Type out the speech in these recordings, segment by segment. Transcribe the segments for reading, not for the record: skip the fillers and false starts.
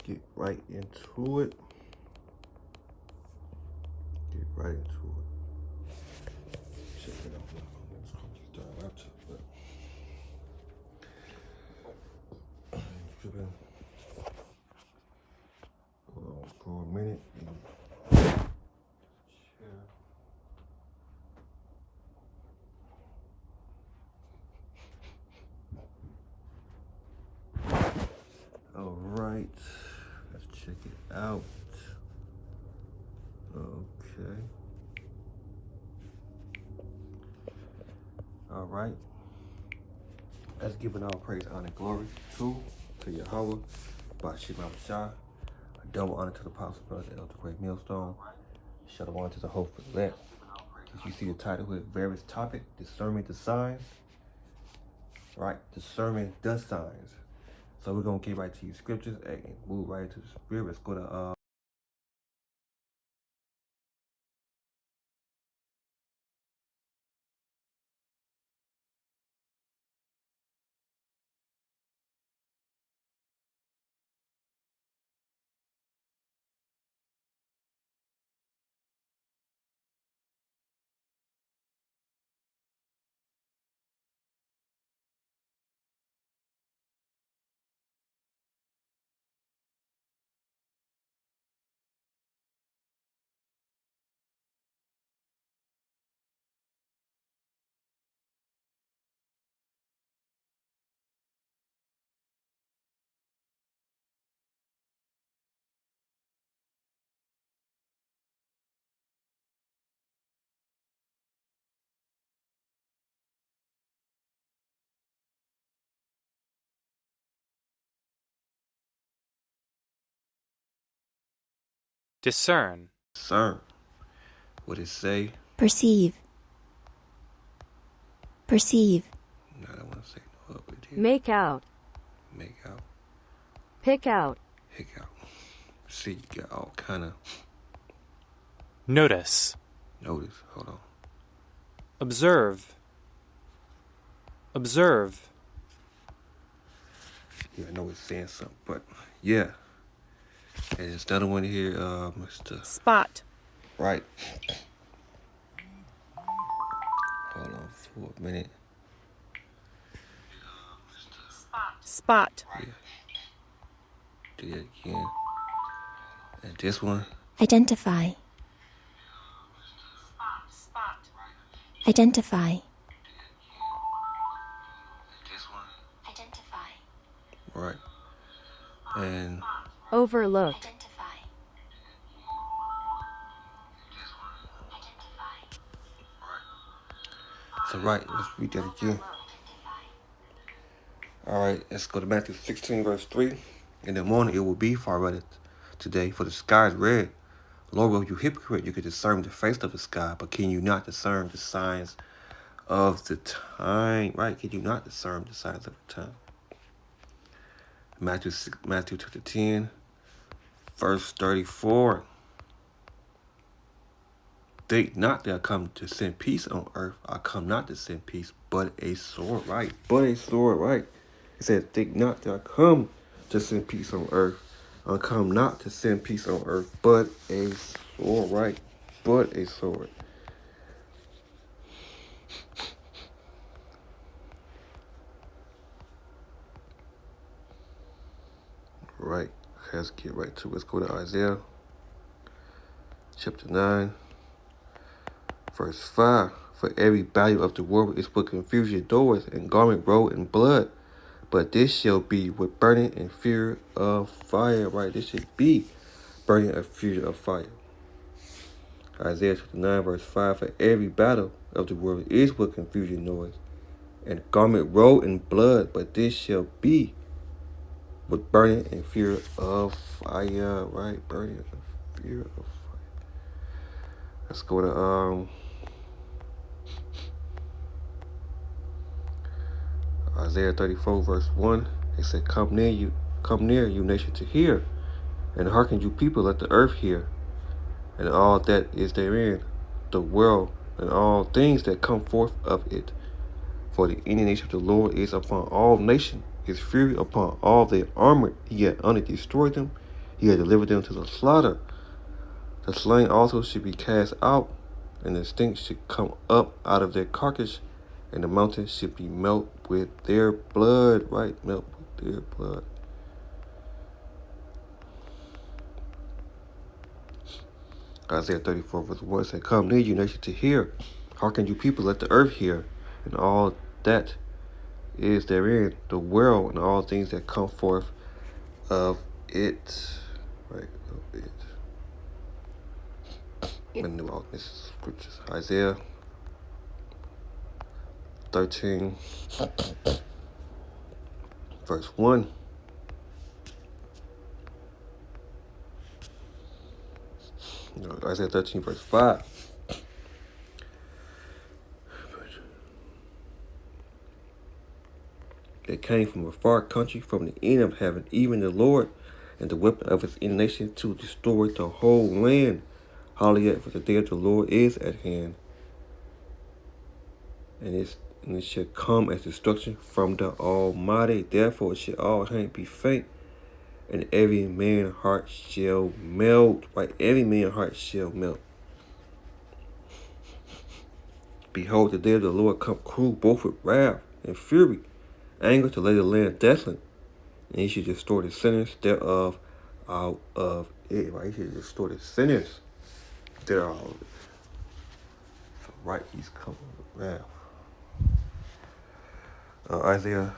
get right into it. Check it out. Let's complete our laptop. Hold on for a minute. All right, let's check it out. Okay. All right. Let's give it all praise, honor, glory to Yahweh, Bashim Abishai. A double honor to the apostle, brother, Elder Great Millstone. Shalom to the hope for that. As you see the title with various topics, discerning the signs. Right, discerning the signs. So we're gonna get right to your scriptures and move right into the spirit. Let's go to discern. discern. What it say? Perceive. Perceive. No, I don't want to say no up with it. Make out. Make out. Pick out. Pick out. See, you got all kind of Notice. notice. Hold on. Observe. Observe. Yeah, I know it's saying something, but yeah. And there's another one here, Mr. Spot. Right. Hold on for a minute. Spot. Yeah. Do that again. And this one. Identify. Identify. This one. Identify. Right. And Overlook. Identify. so right, let's read that again. Alright, let's go to Matthew 16, verse 3. In the morning it will be far better today, for the sky is red. Lord, will you hypocrite, you can discern the face of the sky, but can you not discern the signs of the time? Right? Can you not discern the signs of the time? Matthew chapter 10, verse 34. Think not that I come to send peace on earth. I come not to send peace, but a sword, right? But a sword, right? It said, think not that I come to send peace on earth. I come not to send peace on earth, but a sword, right? But a sword. Right. Let's get right to it. Let's go to Isaiah chapter 9, verse 5. For every value of the world is put confusion doors and garment rolled in blood. But this shall be with burning and fear of fire. Right? This should be burning and fear of fire. Isaiah chapter 9, verse 5. For every battle of the world is with confusion noise and garment rolled in blood. But this shall be with burning and fear of fire. Right? Burning and fear of fire. Let's go to Isaiah 34, verse 1. It said, come near, you nation, to hear, and hearken, you people, let the earth hear, and all that is therein, the world, and all things that come forth of it. For the indignation of the Lord is upon all nations, his fury upon all their armor. He hath utterly destroyed them, He had delivered them to the slaughter. The slain also should be cast out, and the stink should come up out of their carcass, and the mountain should be melt with their blood. Right, melt with their blood. Isaiah 34 verse 1 said, Come near, you nation, to hear. Hearken, you people, let the earth hear, and all that is therein, the world, and all things that come forth of it. Right, of it. And all this scriptures. Isaiah 13 verse 1. Isaiah 13 verse 5. It came from a far country, from the end of heaven, even the Lord, and the weapon of his indignation to destroy the whole land. Hallelujah, for the day of the Lord is at hand, and it shall come as destruction from the Almighty. Therefore shall all hands be faint, and every man's heart shall melt. Right, every man's heart shall melt. Behold, the day of the Lord come cruel, both with wrath and fury, anger to lay the land desolate, and he should destroy the sinners thereof out of it. Right, he should destroy the sinners thereof out of it. So, right, he's coming with wrath. Isaiah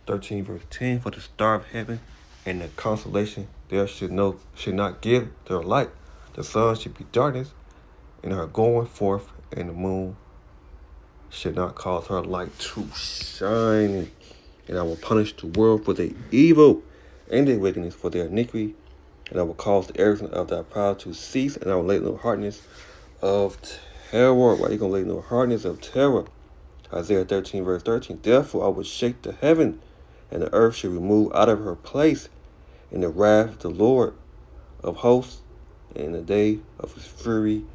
13 verse 10, for the star of heaven and the constellation there should not give their light. The sun should be darkness, and her going forth, and the moon should not cause her light to shine. And I will punish the world for their evil and their wickedness, for their iniquity, and I will cause the arrogance of thy pride to cease, and I will lay no hardness of terror. Why are you going to lay no hardness of terror? Isaiah 13 verse 13, therefore I will shake the heaven, and the earth shall remove out of her place in the wrath of the Lord of hosts, and in the day of his fury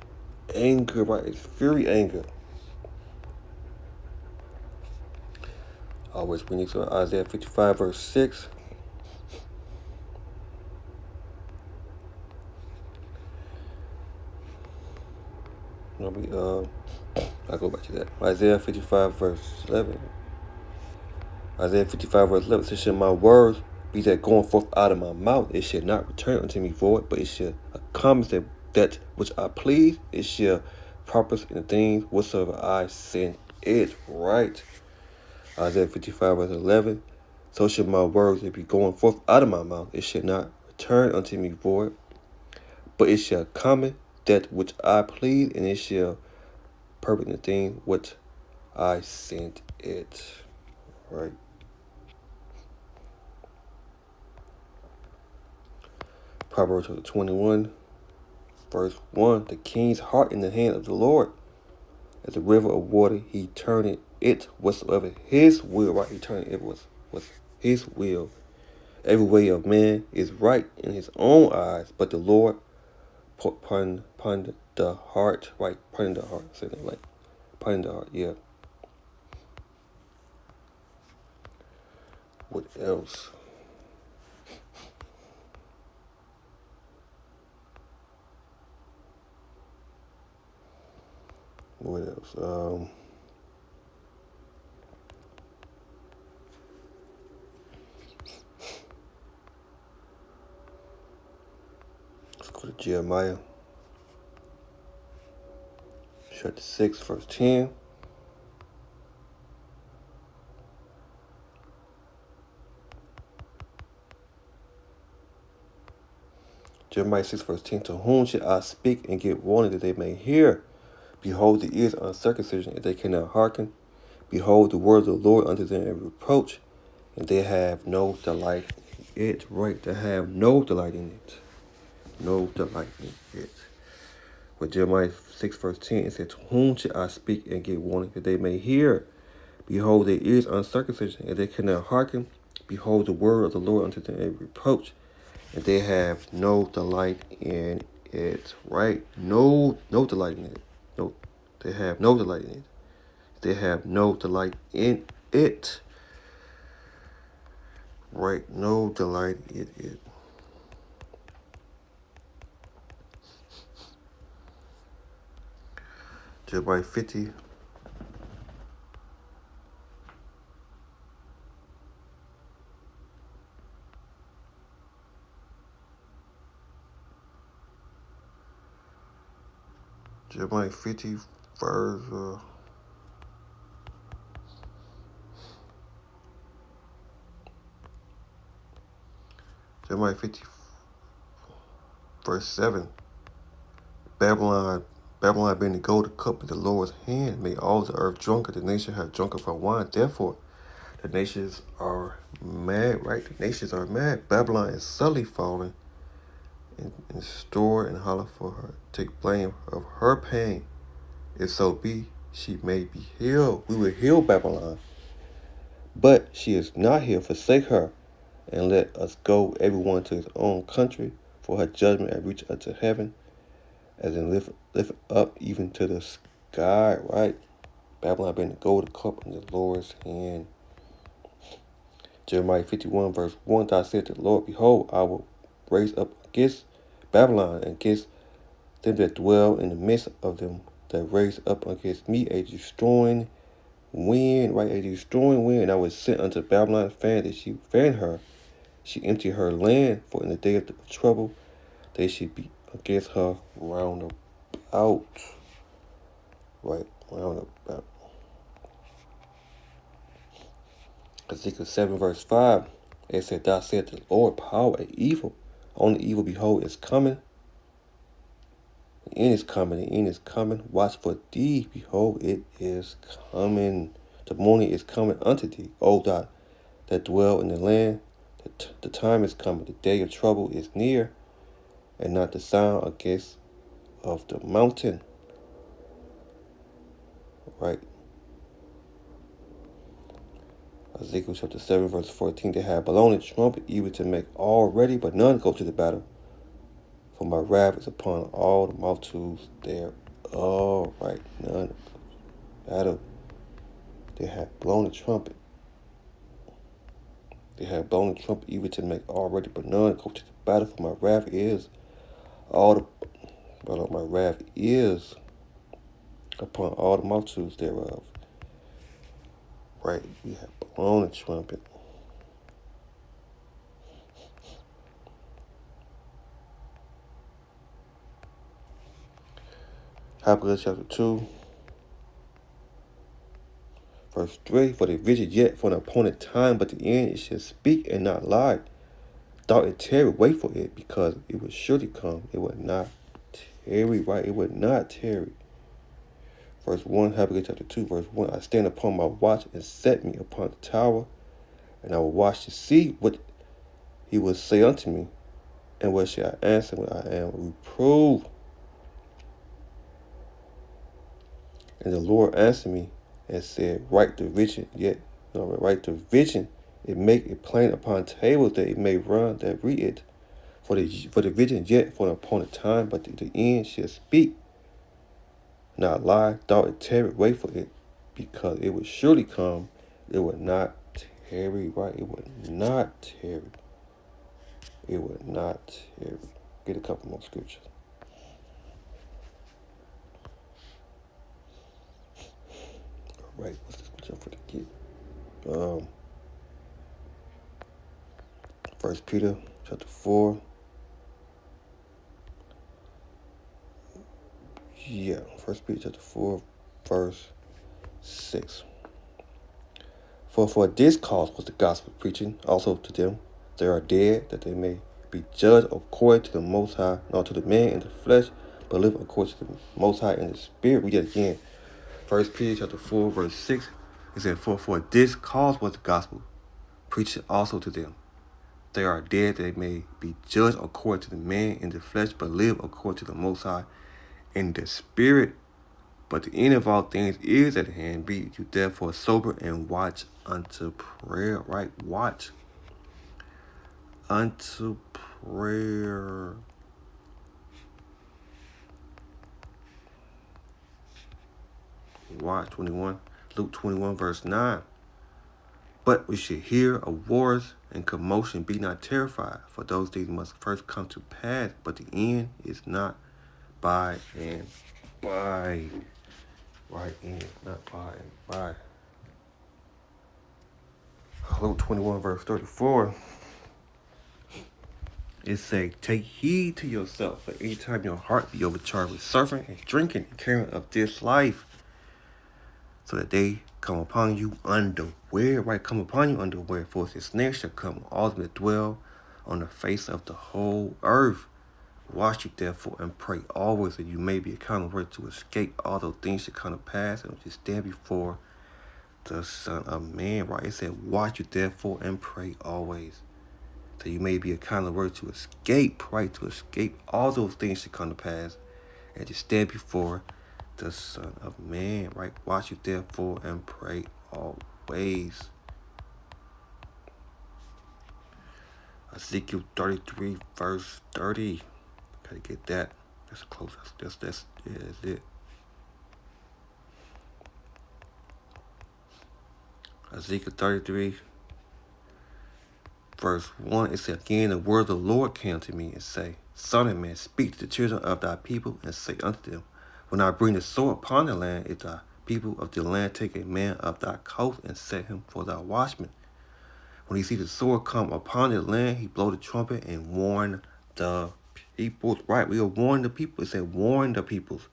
anger. Right, his fury anger. Always bring you to Isaiah 55 verse 6. I'll go back to that. Isaiah 55 verse 11. Isaiah 55 verse 11 says, shall my words be that going forth out of my mouth? It shall not return unto me void, but it shall accomplish that which I please. It shall purpose in the things whatsoever I send it. Right. Isaiah 55 verse 11. So shall my words that be going forth out of my mouth. It shall not return unto me void, but it shall accomplish that which I please, and it shall purpose in the thing which I sent it. Right. Proverbs 21, verse 1. The king's heart in the hand of the Lord, as a river of water, he turneth it whatsoever his will. Right, he turneth it was his will. Every way of man is right in his own eyes, but the Lord pardon the heart. Right, pardon the heart. Say that right. Pardon the heart, yeah. What else? What else? Let's go to Jeremiah chapter 6, verse 10. Jeremiah 6, verse 10. To whom shall I speak and give warning that they may hear? Behold, the ears are uncircumcision, and they cannot hearken. Behold, the word of the Lord unto them a reproach, and they have no delight in it. Right, they have no delight in it. No delight in it. With Jeremiah 6, verse 10, it said, to whom shall I speak and give warning that they may hear? Behold, their ears are uncircumcision, and they cannot hearken. Behold, the word of the Lord unto them a reproach, and they have no delight in it. Right? No delight in it. No, they have no delight in it. They have no delight in it. Right? No delight in it. Jeremiah 50. Jeremiah 50, verse Jeremiah 50, verse 7. Babylon being the golden cup in the Lord's hand, made all the earth drunken. The nation have drunken from wine. Therefore, the nations are mad, right? The nations are mad. Babylon is suddenly fallen and store and holler for her. Take blame of her pain. If so be, she may be healed. We will heal Babylon. But she is not here. Forsake her, and let us go, everyone to his own country, for her judgment hath reached unto heaven, as in lift up even to the sky, right? Babylon being the golden cup in the Lord's hand. Jeremiah 51, verse 1, thou said to the Lord, behold, I will raise up against Babylon, and against them that dwell in the midst of them, that raise up against me a destroying wind, right? A destroying wind. And I was sent unto Babylon, fan that she fan her. She emptied her land, for in the day of trouble they should be against her round about. Right, round about. Ezekiel 7, verse 5. It said, thou said the Lord, power and evil. Only evil, behold, is coming. The end is coming. The end is coming. Watch for thee. Behold, it is coming. The morning is coming unto thee. O thou that dwell in the land, the time is coming. The day of trouble is near, and not the sound against of the mountain. Right. Ezekiel chapter 7, verse 14. They have blown a trumpet, even to make all ready, but none go to the battle. For my wrath is upon all the multitudes there. Oh, right, none battle. They have blown a trumpet. They have blown the trumpet, even to make all ready, but none go to the battle. For my wrath is my wrath is upon all the multitudes thereof. Right, we have blown a trumpet. Habakkuk chapter 2, verse 3. For the vision yet for an appointed time, but the end it shall speak and not lie. Thought it tarry, wait for it, because it would surely come. It would not tarry, right? It would not tarry. Verse 1, Habakkuk chapter 2, verse 1. I stand upon my watch and set me upon the tower, and I will watch to see what he will say unto me, and what shall I answer when I am reproved. And the Lord answered me and said, write the vision, and make it plain upon tables, that it may run that read it. For the vision yet for an appointed time, but the end shall speak, not lie. Thought it tarry, wait for it, because it would surely come. It would not tarry, right? It would not tarry. It would not tarry. Get a couple more scriptures. All right, what's this one for the kid? 1 Peter chapter 4. Yeah, 1 Peter chapter 4, verse 6. For this cause was the gospel preaching also to them that are dead, that they may be judged according to the Most High, not to the man in the flesh, but live according to the Most High in the Spirit. Read it again. 1 Peter chapter 4, verse 6. It said, For this cause was the gospel preached also to them. They are dead, that they may be judged according to the man in the flesh, but live according to the Most High in the Spirit. But the end of all things is at hand. Be you therefore sober and watch unto prayer. Right? Watch unto prayer. Watch 21. Luke 21, verse 9. But we should hear of wars and commotion. Be not terrified, for those things must first come to pass, but the end is not by and by. right in, not by and by. Luke 21, verse 34. It say, take heed to yourself, for anytime your heart be overcharged with surfing and drinking and carrying of this life, so that they come upon you unaware, right? Come upon you unaware, for his snare shall come, all of them that dwell on the face of the whole earth. Watch you therefore and pray always, that you may be accounted to escape all those things that come to pass and to stand before the Son of Man, right? It said, watch you therefore and pray always, that you may be accounted to escape, right? To escape all those things that come to pass and to stand before the Son of Man, right? Watch you therefore and pray always. Ezekiel 33, verse 30. Gotta get that. That's close. That's it. Ezekiel 33, verse 1. It said, again, the word of the Lord came to me and say, Son of man, speak to the children of thy people and say unto them, when I bring the sword upon the land, if thy people of the land take a man of thy coast and set him for thy watchman. When he see the sword come upon the land, he blow the trumpet and warn the peoples. Right, we will warn the people. It said, warn the peoples.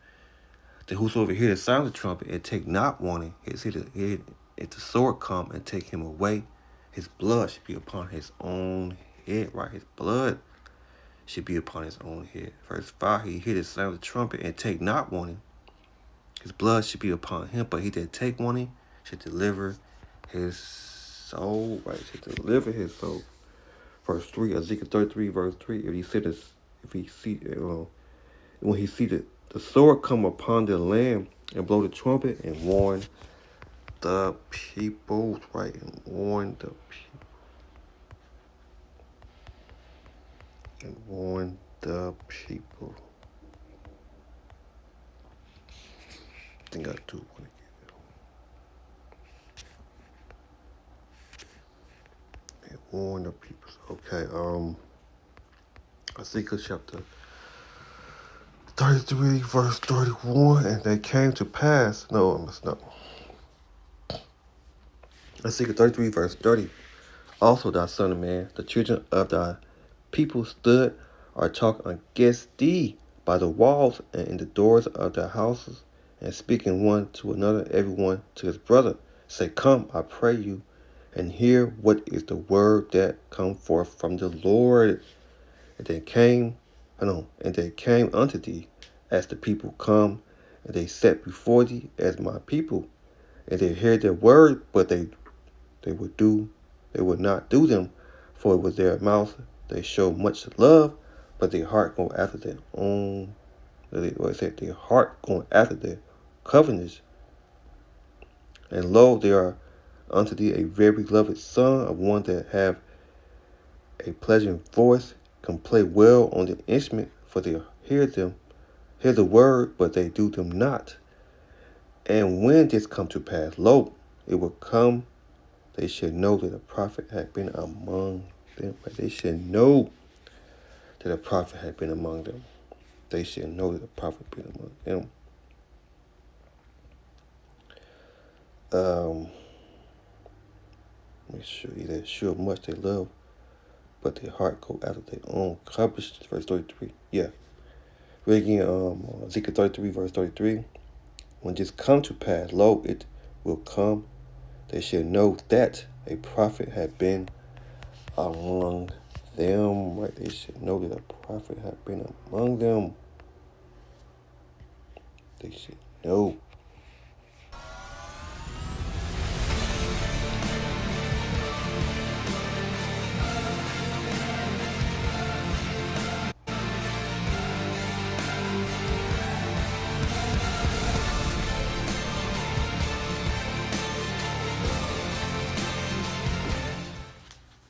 That whosoever hear the sound of the trumpet and take not warning, if the sword come and take him away, his blood should be upon his own head. Right, his blood should be upon his own head. Verse 5, he hear the sound of the trumpet and take not warning, his blood should be upon him, but he that take warning should deliver his soul. Right, should deliver his soul. Verse 3, Ezekiel 33, verse 3. When he see the sword come upon the land and blow the trumpet and warn the people, right, and warn the people. And warn the people. I think I do want to get it. And warn the people. Okay, Ezekiel chapter 33, verse 31, and they came to pass. No, I must not. Ezekiel 33, verse 30. Also, thou son of man, the children of thy people stood or talked against thee by the walls and in the doors of their houses, and speaking one to another, everyone to his brother, say, come, I pray you, and hear what is the word that come forth from the Lord. And they came unto thee as the people come, and they sat before thee as my people, and they heard their word, but they would not do them, for it was their mouth. They show much love, but their heart go after their own. Their heart going after their covenants. And lo, they are unto thee a very beloved son, of one that have a pleasant voice, can play well on the instrument, for they hear the word, but they do them not. And when this come to pass, lo, it will come, they should know that a prophet had been among them. They should know that a prophet had been among them. They should know that a prophet had been among them. Make sure they sure much they love, but their heart go after their own covetous. Verse 33. Yeah. Read again, Ezekiel 33, verse 33. When this come to pass, lo, it will come. They should know that a prophet had been among them. Right? They should know that a prophet had been among them. They should know.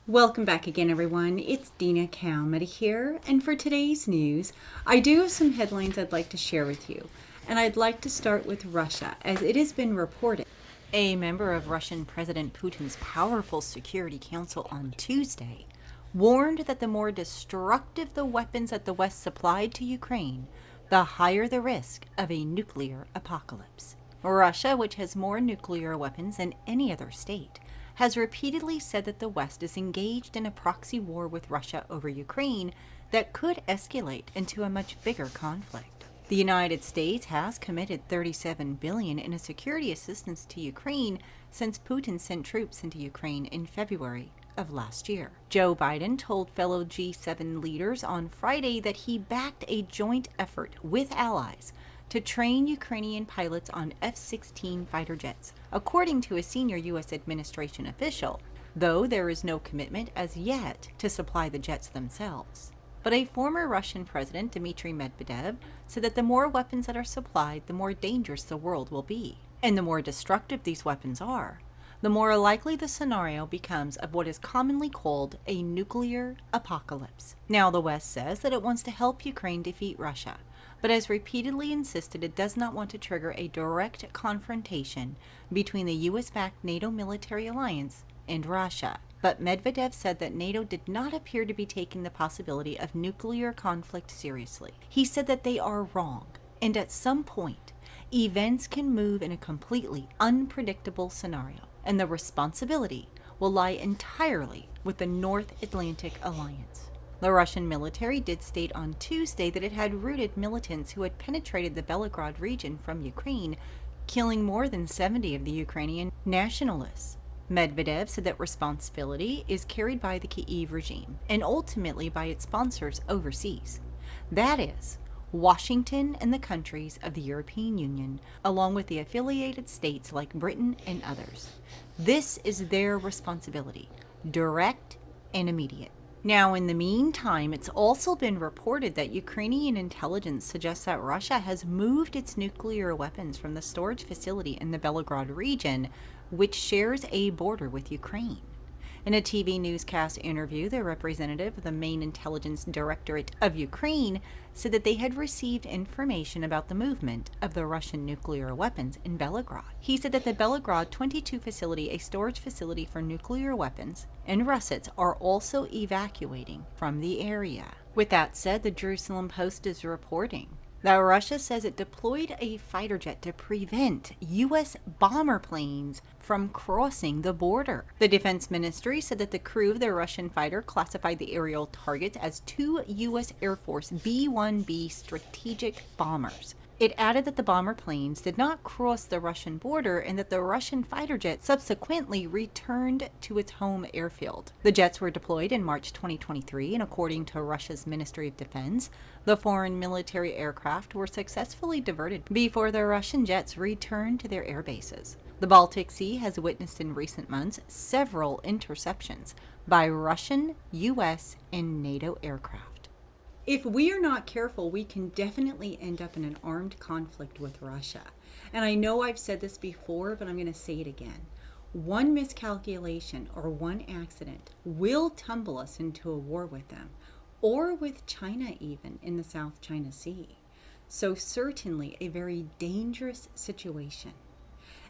Welcome back again, everyone. It's Dina Calmette here, and for today's news, I do have some headlines I'd like to share with you. And I'd like to start with Russia, as it has been reported. A member of Russian President Putin's powerful Security Council on Tuesday warned that the more destructive the weapons that the West supplied to Ukraine, the higher the risk of a nuclear apocalypse. Russia, which has more nuclear weapons than any other state, has repeatedly said that the West is engaged in a proxy war with Russia over Ukraine that could escalate into a much bigger conflict. The United States has committed $37 billion in a security assistance to Ukraine since Putin sent troops into Ukraine in February of last year. Joe Biden told fellow G7 leaders on Friday that he backed a joint effort with allies to train Ukrainian pilots on F-16 fighter jets, according to a senior U.S. administration official, though there is no commitment as yet to supply the jets themselves. But a former Russian president, Dmitry Medvedev, said that the more weapons that are supplied, the more dangerous the world will be. And the more destructive these weapons are, the more likely the scenario becomes of what is commonly called a nuclear apocalypse. Now, the West says that it wants to help Ukraine defeat Russia, but has repeatedly insisted it does not want to trigger a direct confrontation between the U.S.-backed NATO military alliance and Russia. But Medvedev said that NATO did not appear to be taking the possibility of nuclear conflict seriously. He said that they are wrong, and at some point, events can move in a completely unpredictable scenario, and the responsibility will lie entirely with the North Atlantic Alliance. The Russian military did state on Tuesday that it had routed militants who had penetrated the Belgorod region from Ukraine, killing more than 70 of the Ukrainian nationalists. Medvedev said that responsibility is carried by the Kyiv regime and ultimately by its sponsors overseas. That is, Washington and the countries of the European Union, along with the affiliated states like Britain and others. This is their responsibility, direct and immediate. Now, in the meantime, it's also been reported that Ukrainian intelligence suggests that Russia has moved its nuclear weapons from the storage facility in the Belgorod region, which shares a border with Ukraine. In a TV newscast interview, the representative of the main intelligence directorate of Ukraine said that they had received information about the movement of the Russian nuclear weapons in Belgorod. He said that the Belgorod 22 facility, a storage facility for nuclear weapons, and Russets are also evacuating from the area. With that said, the Jerusalem Post is reporting that Russia says it deployed a fighter jet to prevent U.S. bomber planes from crossing the border. The Defense Ministry said that the crew of the Russian fighter classified the aerial targets as 2 U.S. Air Force B-1B strategic bombers. It added that the bomber planes did not cross the Russian border and that the Russian fighter jet subsequently returned to its home airfield. The jets were deployed in March 2023, and according to Russia's Ministry of Defense, the foreign military aircraft were successfully diverted before the Russian jets returned to their air bases. The Baltic Sea has witnessed in recent months several interceptions by Russian, U.S., and NATO aircraft. If we are not careful, we can definitely end up in an armed conflict with Russia. And I know I've said this before, but I'm going to say it again. One miscalculation or one accident will tumble us into a war with them, or with China even in the South China Sea. So certainly a very dangerous situation.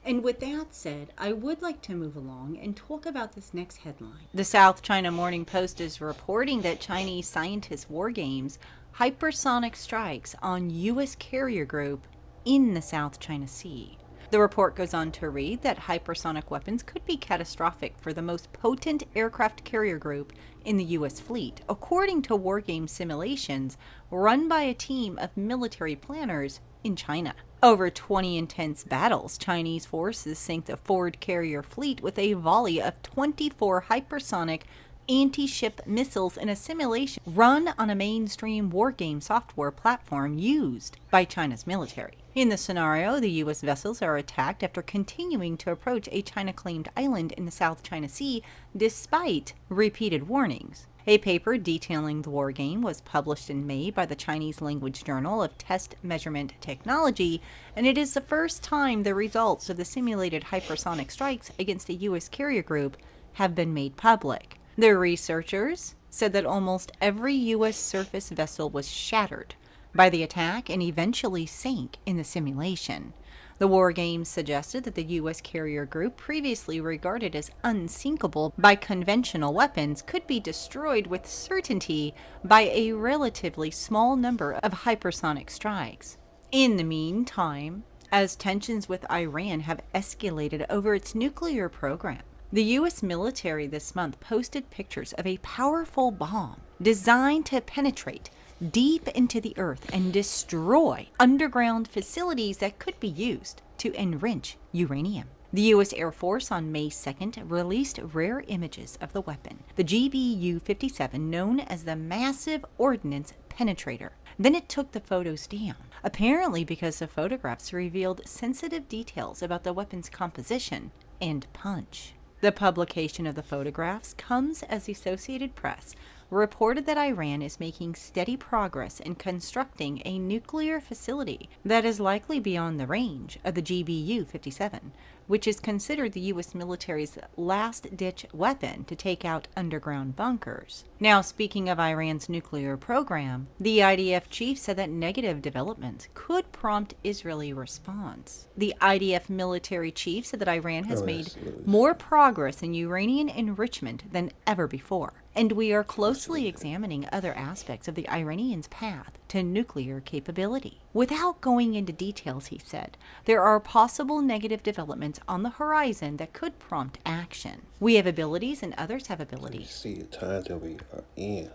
And with that said, I would like to move along and talk about this next headline. The South China Morning Post is reporting that Chinese scientists war games hypersonic strikes on U.S. carrier group in the South China Sea. The report goes on to read that hypersonic weapons could be catastrophic for the most potent aircraft carrier group in the U.S. fleet, according to war game simulations run by a team of military planners in China. Over 20 intense battles, Chinese forces sank the Ford carrier fleet with a volley of 24 hypersonic anti-ship missiles in a simulation run on a mainstream wargame software platform used by China's military. In the scenario, the U.S. vessels are attacked after continuing to approach a China-claimed island in the South China Sea despite repeated warnings. A paper detailing the war game was published in May by the Chinese language journal of Test Measurement Technology, and it is the first time the results of the simulated hypersonic strikes against a U.S. carrier group have been made public. The researchers said that almost every U.S. surface vessel was shattered by the attack and eventually sank in the simulation. The war games suggested that the U.S. carrier group, previously regarded as unsinkable by conventional weapons, could be destroyed with certainty by a relatively small number of hypersonic strikes. In the meantime, as tensions with Iran have escalated over its nuclear program. The U.S. military this month posted pictures of a powerful bomb designed to penetrate deep into the earth and destroy underground facilities that could be used to enrich uranium. The U.S. Air Force on May 2nd released rare images of the weapon, the GBU-57, known as the Massive Ordnance Penetrator. Then it took the photos down, apparently because the photographs revealed sensitive details about the weapon's composition and punch. The publication of the photographs comes as the Associated Press reported that Iran is making steady progress in constructing a nuclear facility that is likely beyond the range of the GBU-57, which is considered the U.S. military's last-ditch weapon to take out underground bunkers. Now, speaking of Iran's nuclear program, the IDF chief said that negative developments could prompt Israeli response. The IDF military chief said that Iran has made more progress in uranium enrichment than ever before, and we are closely examining other aspects of the Iranians' path to nuclear capability. Without going into details, he said, there are possible negative developments on the horizon that could prompt action. We have abilities and others have abilities. See the time that we are in.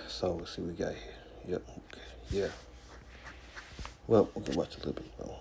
So let's see what we got here. Yep, okay, yeah. Well, we can watch a little bit more.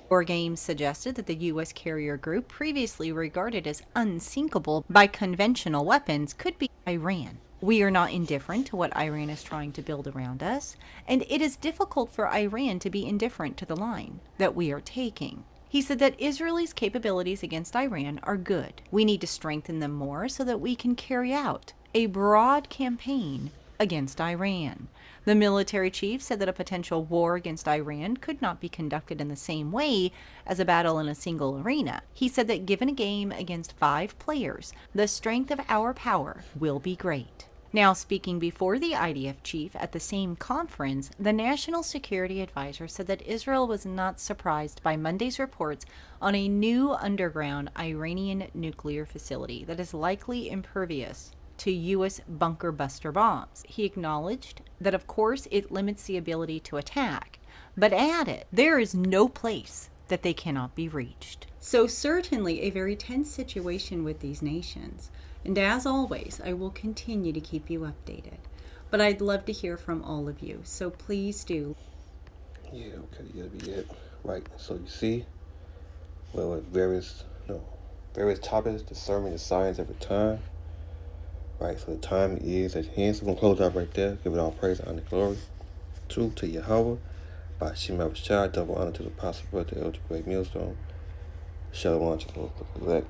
War Games suggested that the U.S. carrier group, previously regarded as unsinkable by conventional weapons, could be Iran. We are not indifferent to what Iran is trying to build around us, and it is difficult for Iran to be indifferent to the line that we are taking. He said that Israel's capabilities against Iran are good. We need to strengthen them more so that we can carry out a broad campaign against Iran. The military chief said that a potential war against Iran could not be conducted in the same way as a battle in a single arena. He said that given a game against 5 players, the strength of our power will be great. Now, speaking before the IDF chief at the same conference, the National Security Advisor said that Israel was not surprised by Monday's reports on a new underground Iranian nuclear facility that is likely impervious to U.S. bunker buster bombs. He acknowledged that, of course, it limits the ability to attack, but added, there is no place that they cannot be reached. So certainly a very tense situation with these nations. And as always, I will continue to keep you updated. But I'd love to hear from all of you, so please do. Yeah, okay, that'll be it. Right, so you see, well, with various topics, discerning the signs of the time. Right, so the time is at hand. So we're going to close out right there. Give it all praise, honor, and glory. Truth to Yahweh. By Shema Shai, double honor to the apostle, brother, elder, great millstone. Shalom to the elect.